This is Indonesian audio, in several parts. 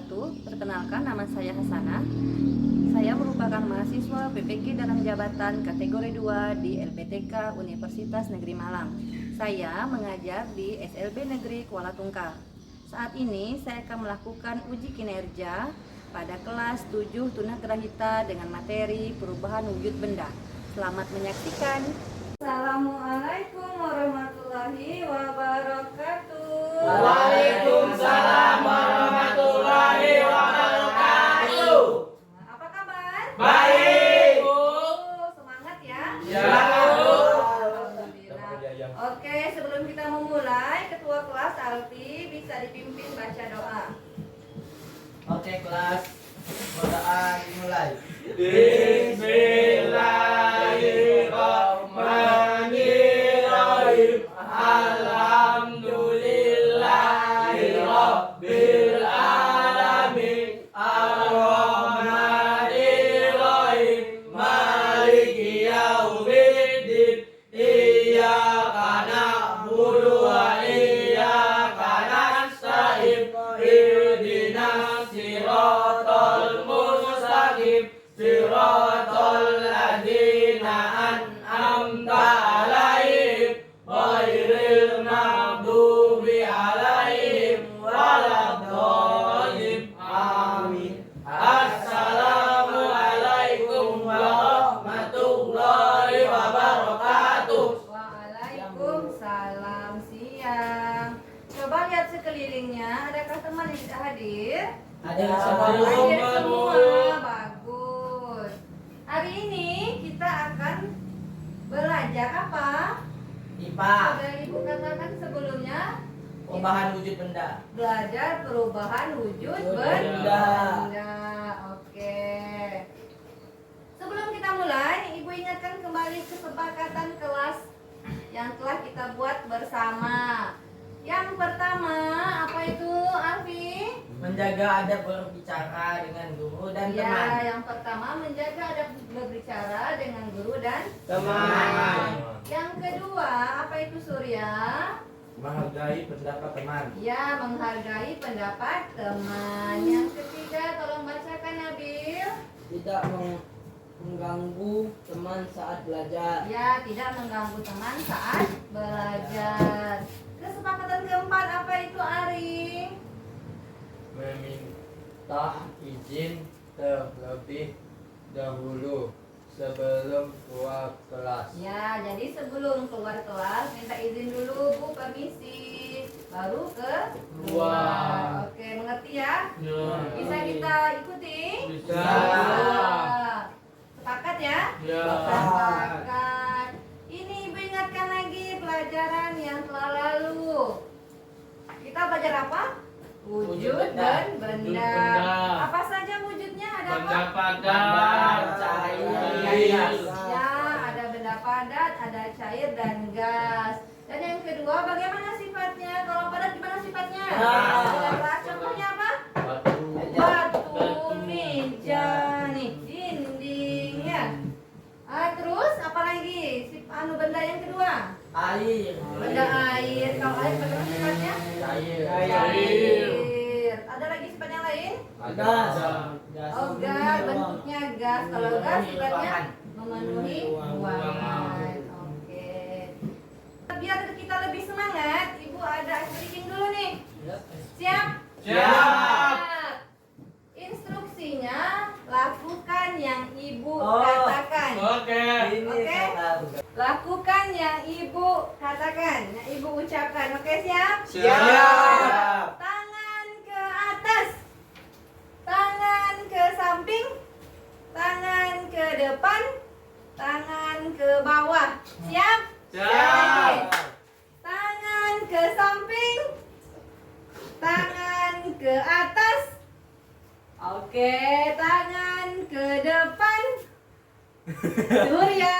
wabarakatuh. Perkenalkan, nama saya Hasanah. Saya merupakan mahasiswa PPG dalam jabatan kategori 2 di LPTK Universitas Negeri Malang. Saya mengajar di SLB Negeri Kuala Tungkal. Saat ini saya akan melakukan uji kinerja pada kelas 7 tunagrahita dengan materi perubahan wujud benda. Selamat menyaksikan. Assalamualaikum warahmatullahi wabarakatuh. Waalaikumsalam warahmatullahi wabarakatuh. Apa kabar? Baik. Semangat ya. Ya. Alhamdulillah. Oke, sebelum kita memulai, ketua kelas Alfi bisa dipimpin baca doa. Oke kelas, doa dimulai. Bismillahirrahmanirrahim. Alhamdulillahirabbil alamin. Arrahmanirrahim. Maliki yaumiddin. Iyyaka na'budu wa iyyaka nasta'in. Ihdinas siratal mustaqim. Siratal ladzina an'amta 'alaihim ghairil maghdubi 'alaihim waladdallin. Amin. Assalamualaikum warahmatullahi wabarakatuh. Waalaikumsalam. Siang. Coba lihat sekelilingnya, adakah teman yang tidak hadir? Ada Hadir semua. semua. Bagus. Hari ini kita akan belajar apa? IPA, Sudah Ibu katakan sebelumnya, perubahan wujud benda. belajar perubahan wujud Benda. benda. Oke. Sebelum kita mulai, Ibu ingatkan kembali kesepakatan kelas yang telah kita buat bersama. Yang pertama, apa itu, Alfi? Menjaga adab berbicara dengan guru dan Ya, teman. yang pertama menjaga adab berbicara dengan guru dan Teman. Yang kedua, apa itu, Surya? Menghargai pendapat teman. Ya, menghargai pendapat teman. Yang ketiga, tolong bacakan, Nabil. Tidak mengganggu teman saat belajar. Ya, tidak mengganggu teman saat belajar. Kesepakatan keempat, apa itu, Ari? Meminta izin terlebih dahulu sebelum keluar kelas. Ya, jadi sebelum keluar kelas minta izin dulu, Bu, permisi. Baru keluar. Oke, mengerti ya? Bisa kita ikuti? Bisa. Sepakat ya? Ya. Sepakat. Ini Ibu ingatkan lagi pelajaran yang telah lalu. Kita belajar apa? Wujud Wujud benda. benda. Apa saja wujudnya? Ada apa? Benda padat, cair, Ya, ada benda padat, ada cair dan gas. Dan yang kedua, bagaimana sifatnya? Kalau padat gimana sifatnya? Gas. Contohnya apa? batu, Batu, meja, nih, dinding ya. Terus apa lagi? Benda yang kedua? Air. Benda air. Kalau air bagaimana sifatnya? Cair. Cair. Ada lagi sifat yang lain? Gas. Oh, gas, bentuknya gas. Kalau gas sifatnya Ruangan. memenuhi ruangan. Oke. Biar kita lebih semangat, Ibu ada briefing dulu nih. Siap? Siap. Instruksinya, lakukan yang Ibu Oh. katakan. Oke. Ini Oke. kata. Lakukan yang Ibu katakan, yang Ibu ucapkan. Oke, siap? Siap. Tangan ke atas, tangan ke samping, tangan ke depan, tangan ke bawah. Siap? Siap. Tangan ke samping, tangan ke atas. Oke, tangan ke depan. Surya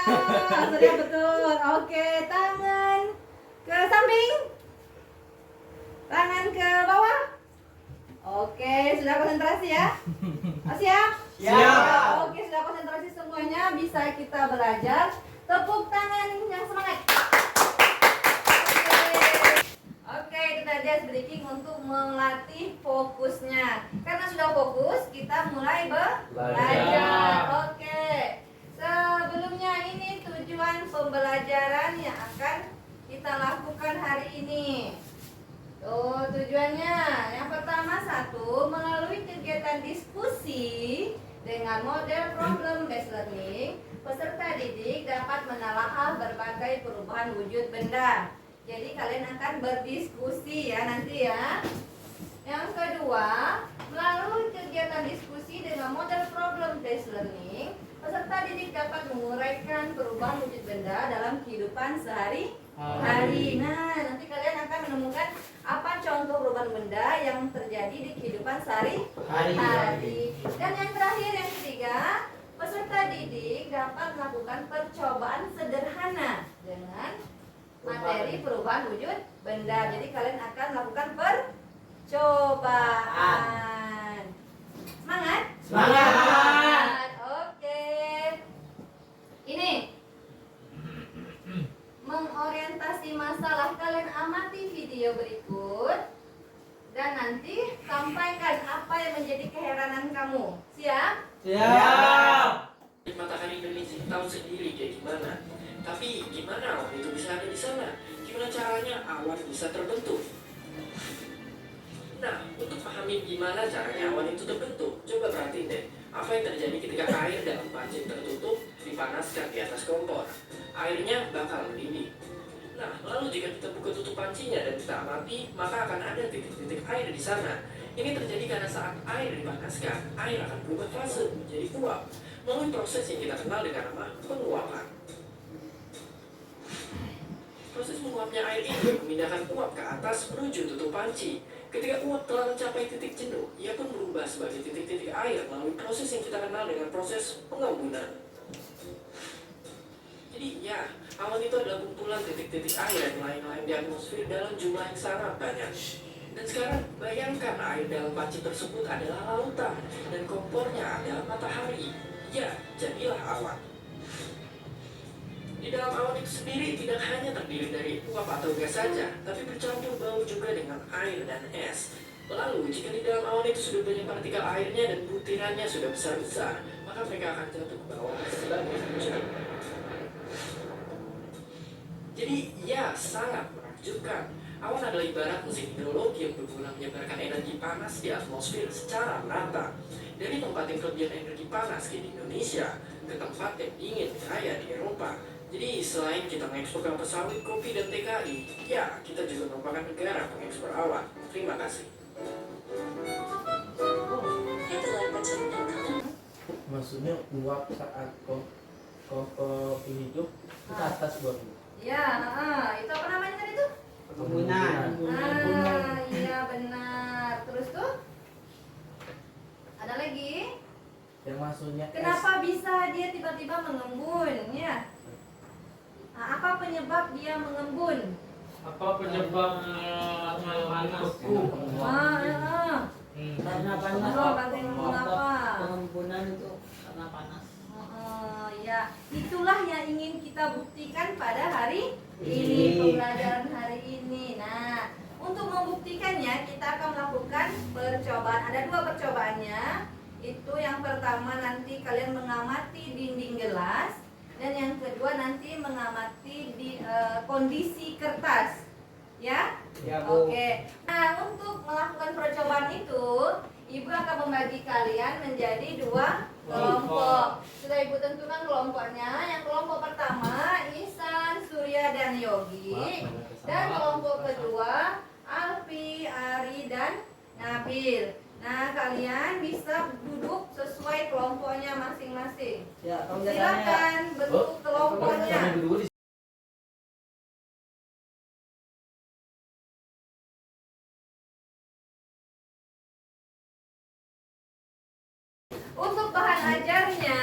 betul. Oke, tangan ke samping, tangan ke bawah. Oke, sudah konsentrasi ya? Siap? Siap. Oke, sudah konsentrasi semuanya. Bisa kita belajar. Tepuk tangan yang semangat. Oke, itu tadi ice breaking untuk melatih fokusnya. Karena sudah fokus, kita mulai belajar. Oke. Sebelumnya ini tujuan pembelajaran yang akan kita lakukan hari ini. Tuh, tujuannya yang pertama satu, melalui kegiatan diskusi dengan model problem based learning, peserta didik dapat menelaah berbagai perubahan wujud benda. Jadi kalian akan berdiskusi ya nanti ya. Yang kedua, melalui kegiatan diskusi dengan model problem based learning, peserta didik dapat menguraikan perubahan wujud benda dalam kehidupan sehari-hari. Nah, nanti kalian akan menemukan apa contoh perubahan benda yang terjadi di kehidupan sehari-hari. Dan yang terakhir, yang ketiga, peserta didik dapat melakukan percobaan sederhana dengan materi perubahan wujud benda. Jadi kalian akan melakukan percobaan. Semangat? Semangat. Oke. Ini mengorientasi masalah, kalian amati video berikut dan nanti sampaikan apa yang menjadi keheranan kamu. Siap? Siap. Matahari Indonesia tahu sendiri kayak gimana. Tapi gimana awan itu bisa ada di sana? Gimana caranya awan bisa terbentuk? Nah, untuk pahami gimana caranya awan itu terbentuk, coba perhatiin deh. Apa yang terjadi ketika air dalam panci tertutup dipanaskan di atas kompor? Airnya bakal mendidih. Nah, lalu jika kita buka tutup pancinya dan kita amati, maka akan ada titik-titik air di sana. Ini terjadi karena saat air dipanaskan, air akan berubah fase menjadi uap melalui proses yang kita kenal dengan nama penguapan. Proses menguapnya air ini memindahkan uap ke atas menuju tutup panci. Ketika uap telah mencapai titik jenuh, ia pun berubah sebagai titik-titik air melalui proses yang kita kenal dengan proses pengembunan. Jadi ya, awan itu adalah kumpulan titik-titik air yang melayang-layang di atmosfer dalam jumlah yang sangat banyak. Dan sekarang bayangkan air dalam panci tersebut adalah lautan dan kompornya adalah matahari. Ya, jadilah awan. Di dalam awan itu sendiri tidak hanya terdiri dari uap atau gas saja, tapi bercampur bau juga dengan air dan es. Lalu, jika di dalam awan itu sudah banyak partikel airnya dan butirannya sudah besar-besar, maka mereka akan jatuh ke bawah sebagai hujan. Jadi, ya, sangat menakjubkan. Awan adalah ibarat mesin hidrologi yang berguna menyebarkan energi panas di atmosfer secara merata. Dari tempat yang kelebihan energi panas di Indonesia ke tempat yang dingin kaya di Eropa. Jadi selain kita mengekspor kelapa sawit, kopi, dan TKI, ya kita juga merupakan negara pengekspor awan. Terima kasih. Maksudnya uap saat kopi hidup ke atas buat Ya, itu apa namanya tadi tuh? Pengguna. Iya benar. Terus tuh? Ada lagi? yang maksudnya Kenapa bisa dia tiba-tiba mengembun? Ya. Nah, apa penyebab dia mengembun? apa penyebabnya Beku. Karena panas. Pengembunan itu karena panas. Ya, itulah yang ingin kita buktikan pada hari ini, pembelajaran hari ini. Nah, untuk membuktikannya kita akan melakukan percobaan. Ada dua percobaannya. Itu yang pertama nanti kalian mengamati dinding gelas, dan yang kedua nanti mengamati di kondisi kertas. Ya? Ya, Bu. Oke. Nah, untuk melakukan percobaan itu, Ibu akan membagi kalian menjadi dua kelompok. Sudah Ibu tentukan kelompoknya. Yang kelompok pertama Ihsan, Surya, dan Yogi. Dan kelompok kedua Alfi, Ari, dan Nabil. Nah, kalian bisa duduk sesuai kelompoknya masing-masing. Ya, Silakan bentuk kelompoknya. Untuk bahan ajarnya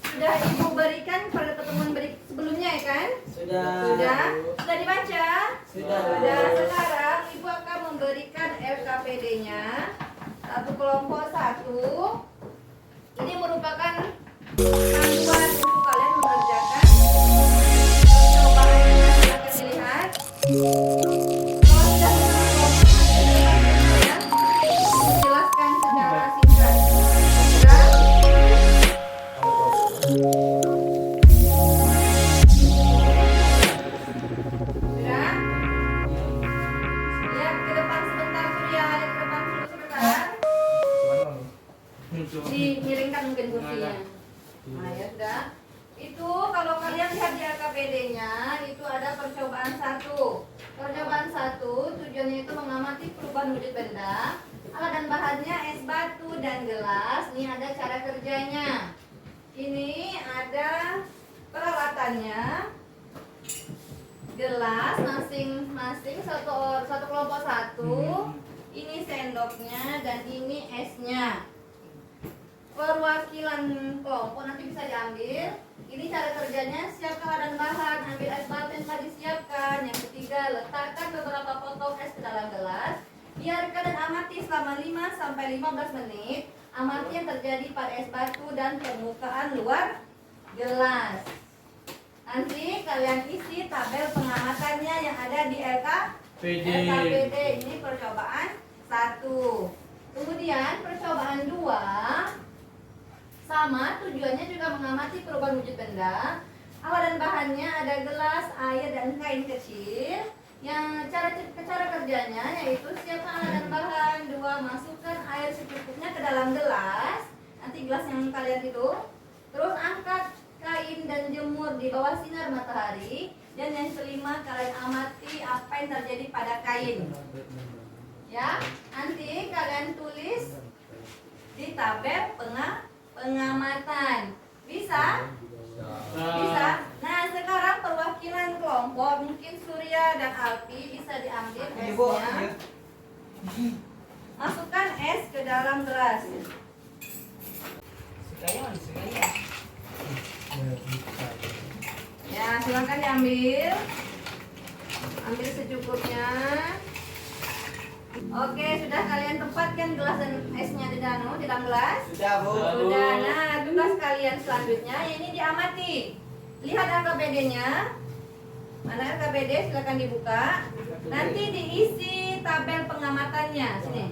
sudah Ibu berikan pada pertemuan sebelumnya ya kan? Sudah dibaca? Sudah. Sekarang Ibu akan memberikan LKPD-nya. Satu kelompok satu. Ini merupakan panduan untuk kalian mengerjakan percobaan. Silakan dilihat. Proses kelompok LKPD-nya itu ada percobaan 1. Percobaan 1 tujuannya itu mengamati perubahan wujud benda. Alat dan bahannya es batu dan gelas. Ini ada cara kerjanya. Ini ada peralatannya. Gelas masing-masing satu kelompok 1. Ini sendoknya dan ini esnya. Perwakilan kelompok nanti bisa diambil. Ini cara kerjanya, siapkan alat dan bahan, ambil es batu yang telah disiapkan. Yang ketiga, letakkan beberapa potong es ke dalam gelas. Biarkan dan amati selama 5-15 menit. Amati yang terjadi pada es batu dan permukaan luar gelas. Nanti kalian isi tabel pengamatannya yang ada di LKPD. Ini percobaan 1. Kemudian percobaan 2 sama, tujuannya juga mengamati perubahan wujud benda. Alat dan bahannya ada gelas, air, dan kain kecil. Yang cara kerjanya yaitu siapkan alat dan bahan. 2, masukkan air secukupnya ke dalam gelas. Nanti gelas yang kalian itu. Terus angkat kain dan jemur di bawah sinar matahari. Dan yang kelima, kalian amati apa yang terjadi pada kain. Ya, nanti kalian tulis di tabel pengamatan. Bisa? Bisa. Nah, sekarang perwakilan kelompok mungkin Surya dan Alfi bisa diambil esnya. Masukkan es ke dalam gelas. Sekalian. Ya, silakan diambil. Ambil secukupnya. Oke, sudah kalian tempatkan gelas dan esnya di dalam gelas? Sudah, Bu. Sudah. Nah, tugas kalian selanjutnya ini diamati. Lihat LKPD-nya. Mana LKPD? Silakan dibuka. Nanti diisi tabel pengamatannya. Sini.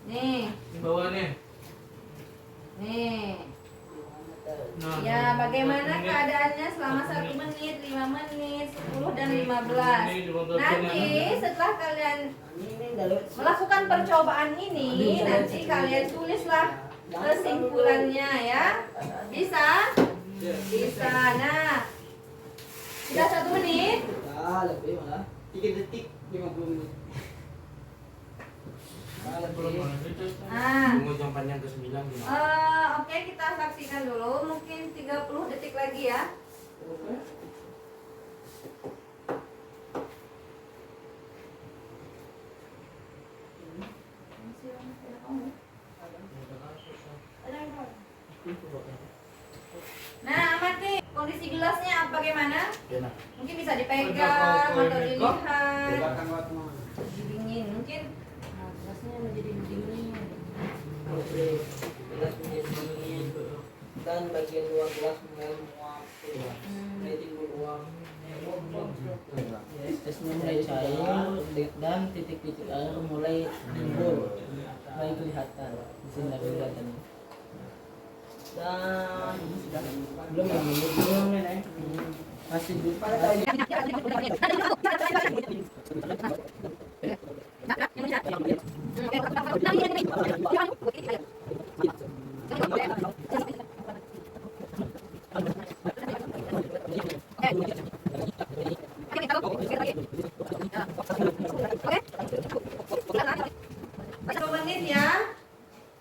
Nih. Di bawah nih. Nih. Nah, Ya, bagaimana menit. keadaannya selama 1 menit, 5 menit, 10 dan 15. Nanti setelah kalian melakukan percobaan ini, nanti kalian tulislah kesimpulannya ya. Bisa? Bisa. Nah, sudah 1 menit. Lebih malah 3 detik 50 menit. Nah, Tunggu jam panjang ke 9 gimana? oke, kita saksikan dulu. Mungkin 30 detik lagi ya. Nah, amati kondisi gelasnya bagaimana? Mungkin bisa dipegang atau dilihat. Dingin mungkin. Nah, gelasnya menjadi dingin. Gelas menjadi dingin dan bagian luar gelas mulai menguap. Mulai timbul uap. Esnya mulai cair dan titik-titik air mulai timbul, mulai kelihatan di sini dari kelihatan. Dan belum yang ini belum nih, masih belum. Menit ya.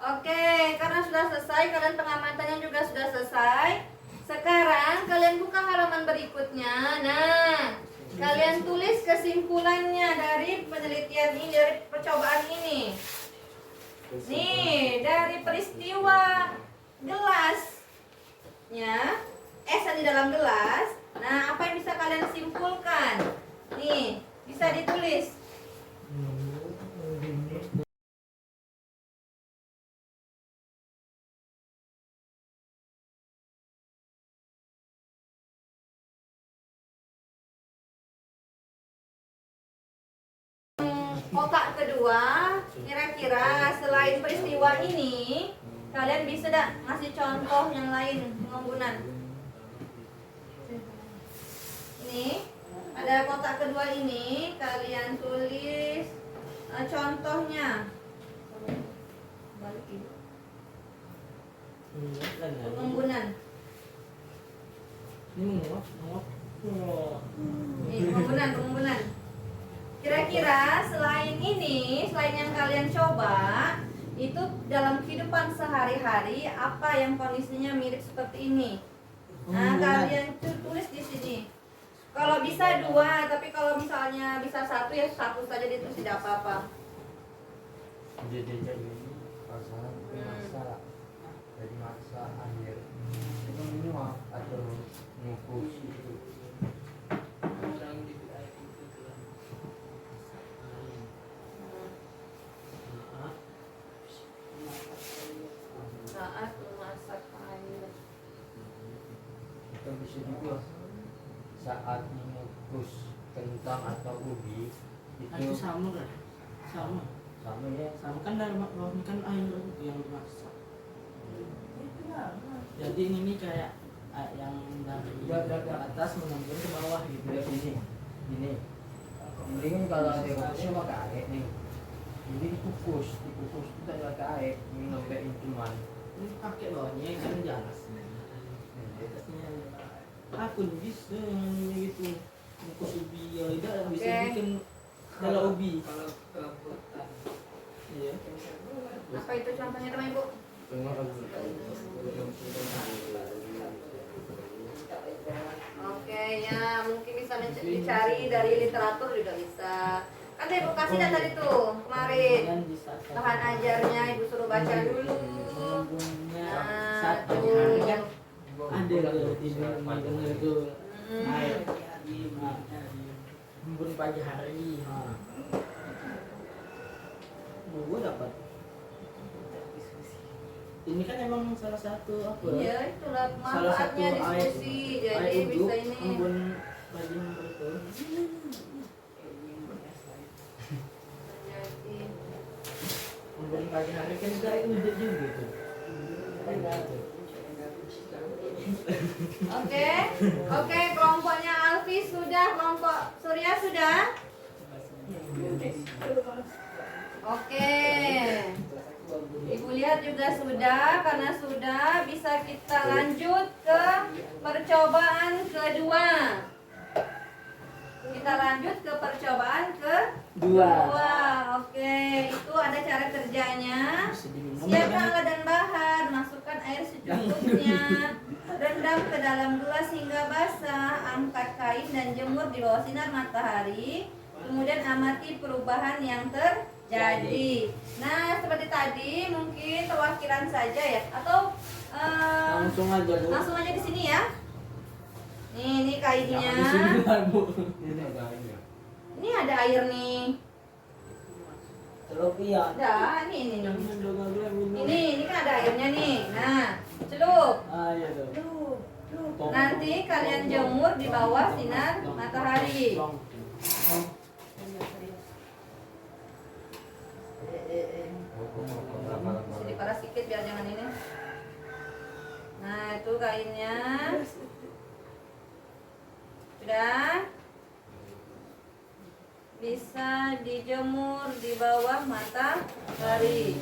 Oke, karena sudah selesai, kalian pengamatannya juga sudah selesai. Sekarang kalian buka halaman berikutnya. Nah, kalian tulis kesimpulannya dari penelitian ini, dari percobaan ini. Nih, dari peristiwa gelasnya, es di dalam gelas. Nah, apa yang bisa kalian simpulkan? Nih, bisa ditulis. Kotak kedua, kira-kira selain peristiwa ini, kalian bisa tidak ngasih contoh yang lain pengumpulan? Ini ada kotak kedua ini, kalian tulis contohnya. Pengumpulan. Ini menguap. Wah. Nih, pengumpulan. Kira-kira selain ini, selain yang kalian coba, itu dalam kehidupan sehari-hari apa yang kondisinya mirip seperti ini? Nah, kalian tulis di sini. Kalau bisa 2, tapi kalau misalnya bisa 1 ya 1 saja ditulis, tidak apa-apa. Jadi pasangan masak dari masak air itu menyuap atau ngukus itu. Saat memasak air. Itu bisa juga saat mengukus kentang atau ubi Itu itu sama kan? Sama. sama ya. Sama kan dari bawahnya kan air itu yang dimasak. Jadi ini nih kayak yang dari atas menembus ke bawah gitu. Udah ini mendingan kalau ada kukusnya pakai air nih, jadi dikukus itu tak pakai air, ini nambahin cuman Ini pakai bawahnya kan jelas. Atasnya aku bisa yang gitu. Mukus ubi ya tidak bisa Oke. bikin kalau ubi. Kalau kebutan. Iya. Apa itu contohnya teman Ibu? Oke, ya mungkin bisa dicari dari literatur juga bisa. Kan Ibu kasih data tuh kemarin. Kemudian bisa Bahan ajarnya Ibu suruh baca dulu. Menyambungnya Nah, satu tuh. hari kan ada di dengar itu air embun pagi hari. Gue dapat. Ini kan emang salah satu apa? Iya, itulah Salah satu manfaatnya air, diskusi. Jadi air bisa uduk, ini. embun pagi itu. Jadi, Embun pagi hari kan kita uduk juga tuh. Oke, kelompoknya Alfi sudah, kelompok Surya sudah. Oke. Ibu lihat juga sudah, karena sudah bisa kita lanjut ke percobaan kedua. Kita lanjut ke percobaan kedua. Oke, itu ada cara kerjanya. Siapkan alat dan bahan, masukkan air secukupnya. Rendam ke dalam gelas hingga basah, angkat kain dan jemur di bawah sinar matahari. Kemudian amati perubahan yang terjadi. Nah, seperti tadi mungkin perwakilan saja ya, atau langsung aja di sini ya. Nih, ini kainnya. ini ada airnya. Ini ada air nih. Telopian. Ada, ini. Ini kan ada airnya nih. Nah, celup. Iya tuh. Nanti kalian jemur di bawah sinar matahari. Bisa diparas sedikit biar jangan ini. Nah, itu kainnya. Sudah. Bisa dijemur di bawah matahari.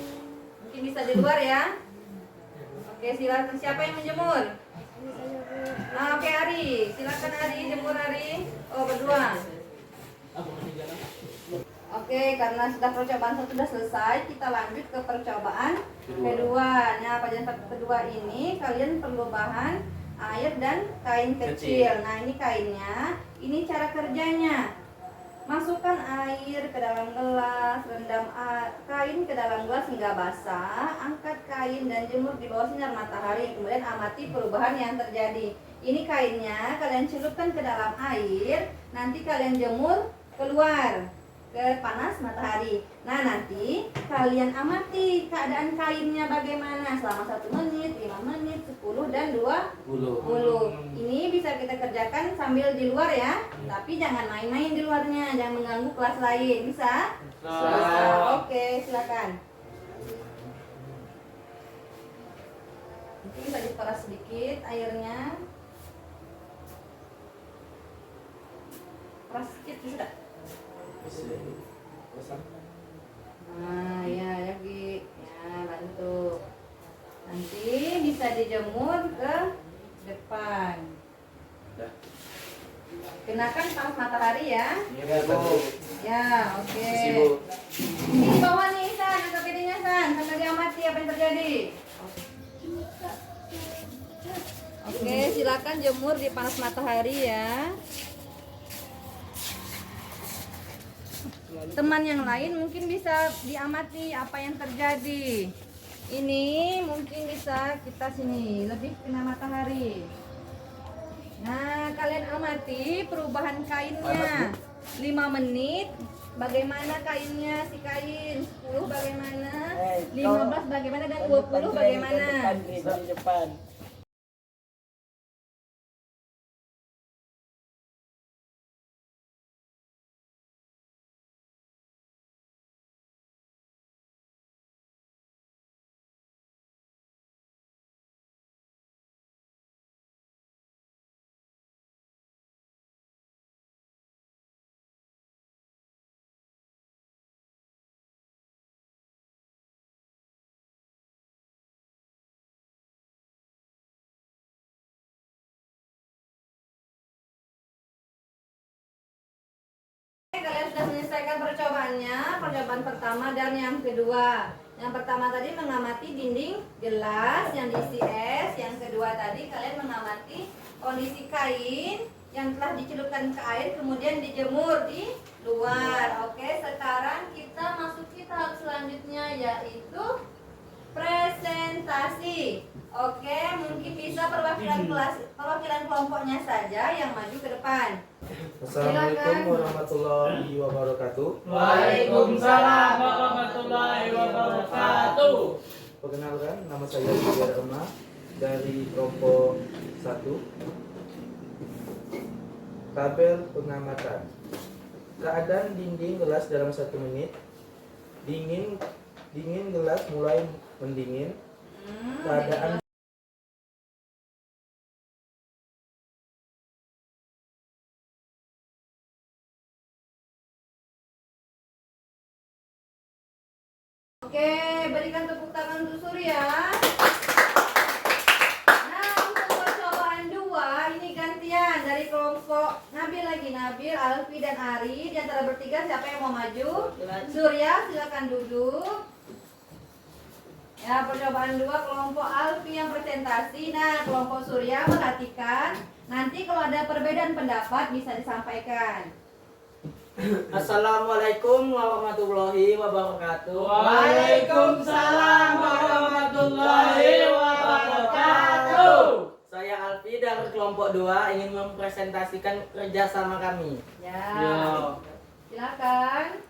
Mungkin bisa di luar ya. Oke, silakan. Siapa yang menjemur? Nah, oke, Ari. Silakan Ari, jemur Ari. Oh, berdua. Oke, karena sudah percobaan satu sudah selesai, kita lanjut ke percobaan kedua. Nah, percobaan kedua ini kalian perlu bahan air dan kain kecil. Nah, ini kainnya. Ini cara kerjanya. Masukkan air ke dalam gelas, rendam kain ke dalam gelas hingga basah, angkat kain dan jemur di bawah sinar matahari. Kemudian amati perubahan yang terjadi. Ini kainnya kalian celupkan ke dalam air, nanti kalian jemur keluar ke panas matahari. Nah, nanti kalian amati keadaan kainnya bagaimana selama 1 menit, 5 menit, 10 dan 20. Ini bisa kita kerjakan sambil di luar ya, tapi jangan main-main di luarnya, jangan mengganggu kelas lain. Bisa? Bisa. Oke, silakan. Mungkin bisa diperas sedikit airnya. Peras sedikit bisa? Nah, ya, lagi. Ya, bantu. Nanti bisa dijemur ke depan. Kenakan panas matahari ya. Iya Bu. Ya, oke. Kasih Bu. Ini di bawah nih San, angkat piringnya San, sambil diamati apa yang terjadi. Oke, silakan jemur di panas matahari ya. Teman yang lain mungkin bisa diamati apa yang terjadi. Ini mungkin bisa kita sini lebih kena matahari. Nah, kalian amati perubahan kainnya. 5 menit bagaimana kainnya, si kain 10 bagaimana, 15 bagaimana, dan 20 bagaimana. Di depan. Kalian sudah menyelesaikan percobaannya, percobaan pertama dan yang kedua. Yang pertama tadi mengamati dinding gelas yang diisi es. Yang kedua tadi kalian mengamati kondisi kain yang telah dicelupkan ke air kemudian dijemur di luar. Oke, sekarang kita masuki tahap selanjutnya yaitu presentasi. Oke, mungkin bisa perwakilan kelompoknya saja yang maju ke depan. Assalamualaikum warahmatullahi wabarakatuh. Waalaikumsalam warahmatullahi wabarakatuh. Perkenalkan, nama saya Budiar Rema dari kelompok 1. Tabel pengamatan. Keadaan dinding gelas dalam 1 menit. Dingin gelas mulai mendingin. Keadaan Oke, berikan tepuk tangan untuk Surya. Nah, untuk percobaan 2 ini gantian dari kelompok Nabil lagi. Nabil, Alfi, dan Ari. Di antara bertiga siapa yang mau maju? Surya, silakan duduk. Ya, percobaan 2 kelompok Alfi yang presentasi. Nah, kelompok Surya perhatikan. Nanti kalau ada perbedaan pendapat bisa disampaikan. Assalamualaikum warahmatullahi wabarakatuh. Waalaikumsalam warahmatullahi wabarakatuh. Saya Alfi dari kelompok 2 ingin mempresentasikan kerjasama kami. Ya, Ya. silakan.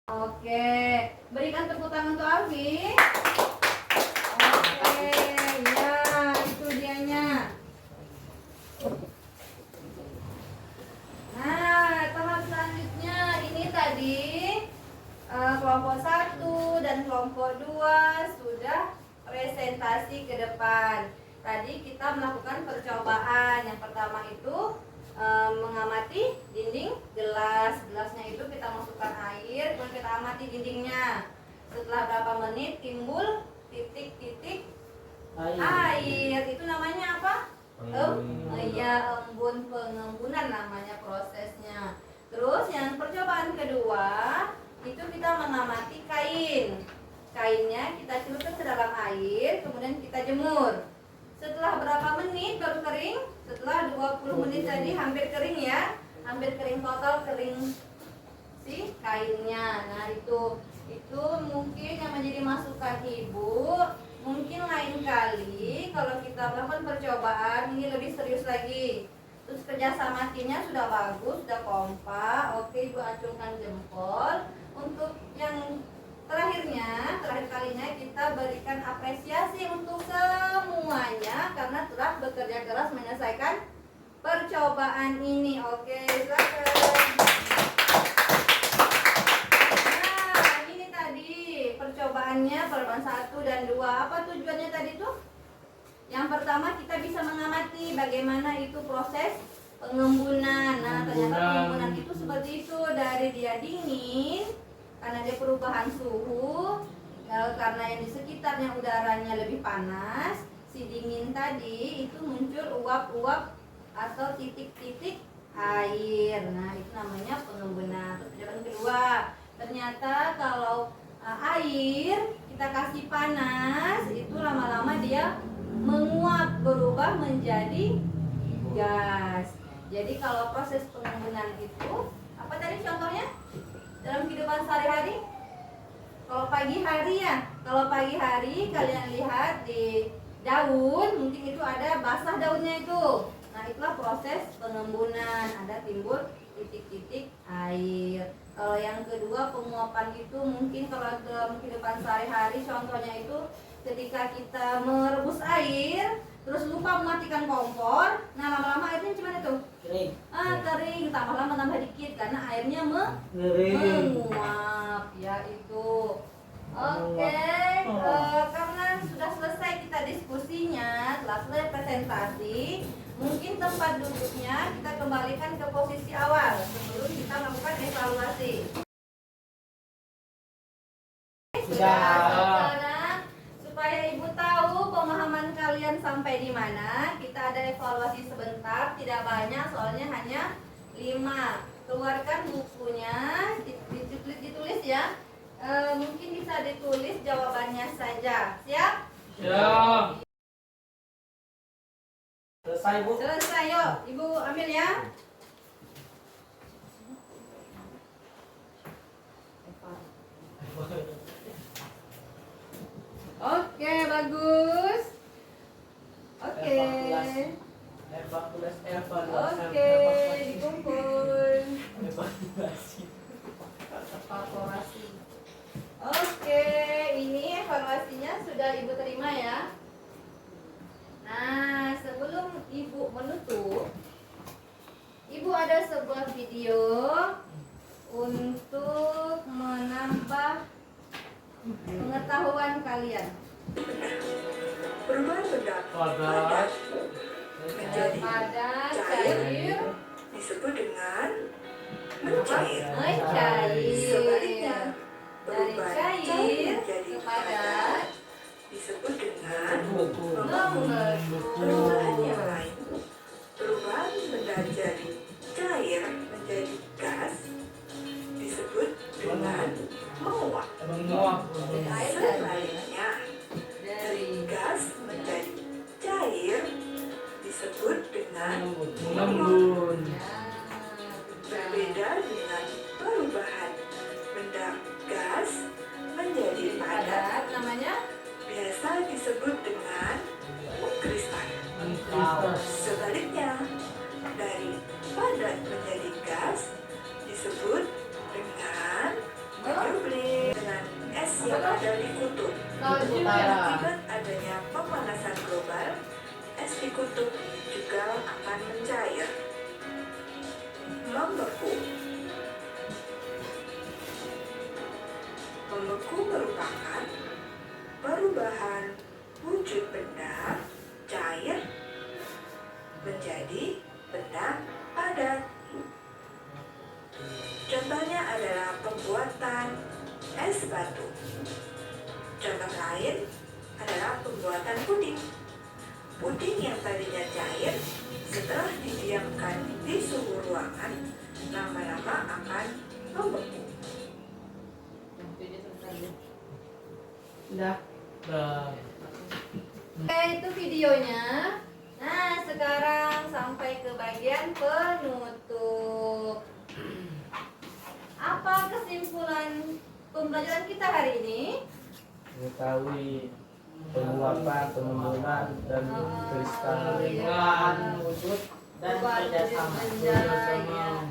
Oke, berikan tepuk tangan untuk Alfi. Oke, ya itu dianya. Nah, tahap selanjutnya ini tadi kelompok 1 dan kelompok 2 sudah presentasi ke depan. Tadi kita melakukan percobaan. Yang pertama itu mengamati dinding gelasnya itu kita masukkan air, kemudian kita amati dindingnya. Setelah berapa menit timbul titik-titik air. Itu namanya apa? Iya, embun, pengembunan namanya prosesnya. Terus yang percobaan kedua itu kita mengamati kainnya kita celupkan ke dalam air, kemudian kita jemur. Setelah berapa menit baru kering? Setelah 20 menit tadi hampir kering ya. Hampir kering total, kering si kainnya. Nah, itu mungkin yang menjadi masukan Ibu. Mungkin lain kali kalau kita melakukan percobaan ini lebih serius lagi. Terus kerjasama timnya sudah bagus, sudah kompak. Oke, Ibu acungkan jempol. Untuk yang terakhir kalinya kita berikan apresiasi untuk semuanya karena telah bekerja keras menyelesaikan percobaan ini. Oke, silakan. Nah, ini tadi percobaannya percobaan 1 dan 2. Apa tujuannya tadi tuh? Yang pertama pertama kita bisa mengamati bagaimana itu proses pengembunan. Nah, ternyata pengembunan itu seperti itu, dari dia dingin karena dia perubahan suhu, karena yang di sekitarnya udaranya lebih panas, si dingin tadi itu muncul uap-uap atau titik-titik air. Nah, itu namanya pengembunan. Terus yang kedua, ternyata kalau air kita kasih panas itu lama-lama dia menguap, berubah menjadi gas. Jadi kalau proses pengembunan itu apa tadi contohnya dalam kehidupan sehari-hari? Kalau pagi hari ya, kalau pagi hari kalian lihat di daun mungkin itu ada basah daunnya itu. Nah, itulah proses pengembunan, ada timbul titik-titik air. Kalau yang kedua penguapan itu mungkin kalau dalam kehidupan sehari-hari contohnya itu ketika kita merebus air terus lupa mematikan kompor, nah lama-lama airnya gimana tuh? Kering. Kering, tambah lama tambah dikit karena airnya menguap, ya itu. Oke, karena sudah selesai kita diskusinya, telah selesai presentasi, mungkin tempat duduknya kita kembalikan ke posisi awal sebelum kita melakukan evaluasi. Sekarang supaya ibu tahu pemahaman kalian sampai di mana, kita ada evaluasi sebentar, tidak banyak soalnya hanya 5. Keluarkan bukunya, ditulis ya. Mungkin bisa ditulis jawabannya saja. Siap? Siap. Selesai, Bu. Selesai, yuk. Ibu ambil ya. Oke, bagus. Oke. Oke, dikumpul. Evaluasi. Oke, ini evaluasinya sudah ibu terima ya. Nah, sebelum ibu menutup, ibu ada sebuah video untuk menambah pengetahuan kalian. Perubahan benda Padat. menjadi Padat, cair, disebut dengan mencair. mencair. Sebaliknya, Dari perubahan cair menjadi ke padat, disebut dengan membeku. perubahan yang lain. Perubahan benda jadi cair menjadi gas disebut dengan menguap. Menguap. Air dari Sebaliknya, dari gas menjadi cair disebut dengan Mengembun. berbeda dengan perubahan benda gas menjadi padat padat namanya biasa disebut dengan mengkristal. Mengkristal. Sebaliknya, dari padat menjadi gas disebut dengan menyublim. Dengan es yang ada di kutub. salju ya. Akibat adanya pemanasan global, es di kutub juga akan mencair. Membeku. Membeku merupakan perubahan wujud benda cair menjadi benda padat. Contohnya adalah pembuatan es batu. Contoh lain adalah pembuatan puding. Puding yang tadinya cair setelah didiamkan di suhu ruangan lama-lama akan membeku. Udah. Dah. Oke, itu videonya. Nah, sekarang sampai ke bagian penutup. Apa kesimpulan pembelajaran kita hari ini? Mengetahui penguapan, pengembunan, dan kristal. Perubahan wujud dan kerjasama. Ya.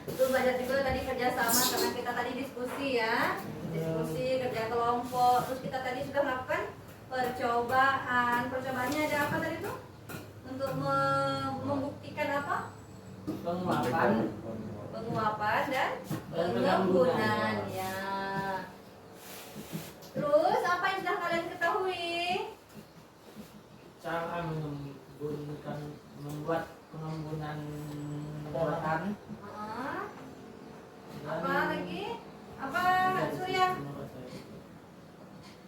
Itu belajar juga tadi kerjasama karena kita tadi diskusi ya, diskusi kerja kelompok. Terus kita tadi sudah melakukan percobaan. Percobaannya ada apa tadi tuh? Untuk membuktikan apa? Penguapan Penguapan dan Dan pengembunan ya. Terus apa yang sudah kalian ketahui? cara membuat pengembunan pohon. Apa lagi? Apa Surya?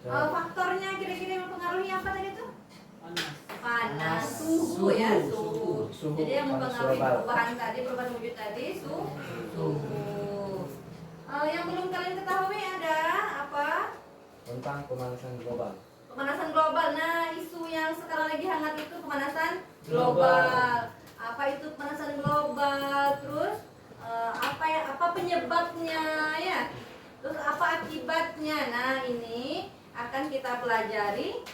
Faktornya kira-kira yang mempengaruhi apa tadi tuh? Panas, suhu ya, suhu. Jadi yang mempengaruhi perubahan tadi, perubahan wujud tadi, suhu. Yang belum kalian ketahui ada apa? Tentang pemanasan global. Pemanasan global. Nah, isu yang sekarang lagi hangat itu pemanasan global. Apa itu pemanasan global? Terus apa penyebabnya ya? Terus apa akibatnya? Nah, ini akan kita pelajari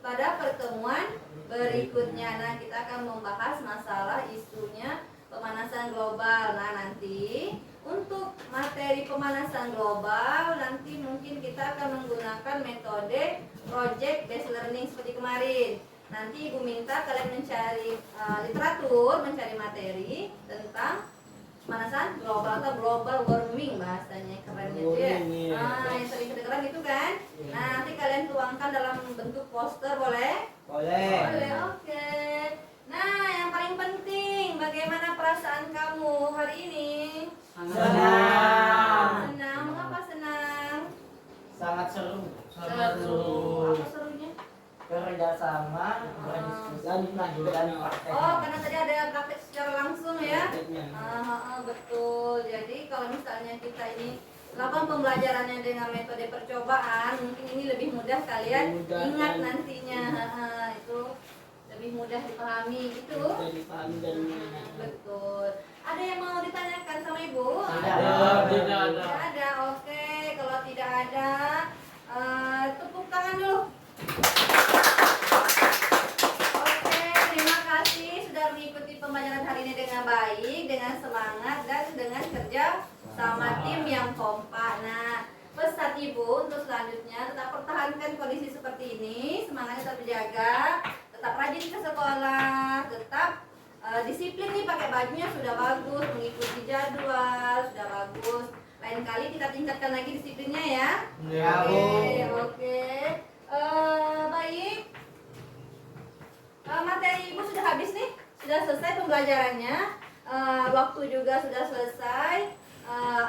pada pertemuan berikutnya. Nah, kita akan membahas masalah isunya pemanasan global. Nah, nanti untuk materi pemanasan global nanti mungkin kita akan menggunakan metode project based learning seperti kemarin. Nanti Ibu minta kalian mencari literatur, mencari materi tentang pemanasan global atau global warming bahasanya keren gitu ya. Yang sering kedengeran itu kan. Nah, nanti kalian tuangkan dalam bentuk poster boleh? Boleh, oke. Nah, yang paling penting bagaimana perasaan kamu hari ini? Senang. Senang, mengapa senang? Sangat seru. Seru. Apa serunya? Kerjasama, berdiskusi dan praktek. Oh, karena tadi ada praktek secara langsung ya. Betul. Jadi kalau misalnya kita ini lakukan pembelajarannya dengan metode percobaan, mungkin ini lebih mudah kalian ingat nantinya. Itu lebih mudah dipahami gitu. Betul. Ada yang mau ditanyakan sama Ibu? Tidak ada. Tidak ada. Oke, kalau tidak ada, tepuk tangan dulu. Oke, terima kasih sudah mengikuti pembelajaran hari ini dengan baik, dengan semangat dan dengan kerja sama tim yang kompak. Nah, pesan Ibu untuk selanjutnya tetap pertahankan kondisi seperti ini, semangatnya tetap dijaga, tetap rajin ke sekolah, tetap disiplin nih, pakai bajunya sudah bagus, mengikuti jadwal sudah bagus. Lain kali kita tingkatkan lagi disiplinnya ya. Oke. Baik. Materi Ibu sudah habis nih, sudah selesai pembelajarannya. Waktu juga sudah selesai.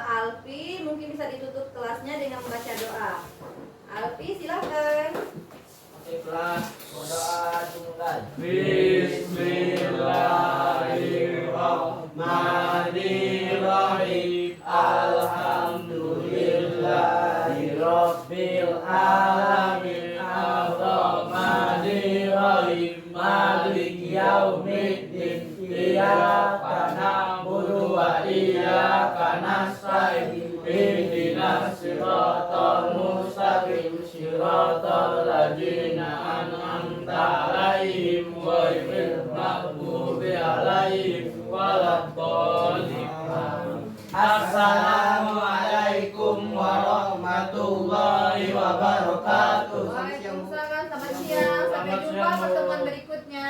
Alfi mungkin bisa ditutup kelasnya dengan membaca doa. Alfi silahkan. Kelas berdoa tunggal. Bismillahirrahmanirrahim. Alhamdulillahirabbil alamin. Arrahmanirrahim. Maliki yaumiddin. Iyyaka na'budu wa iyyaka nasta'in. Ihdinas siratal mustaqim. Siratal ladzina an'amta 'alaihim ghairil maghdubi alaihim waladdallin. Assalamualaikum warahmatullahi wabarakatuh. Waalaikumsalam, selamat siang. Sampai jumpa pertemuan berikutnya.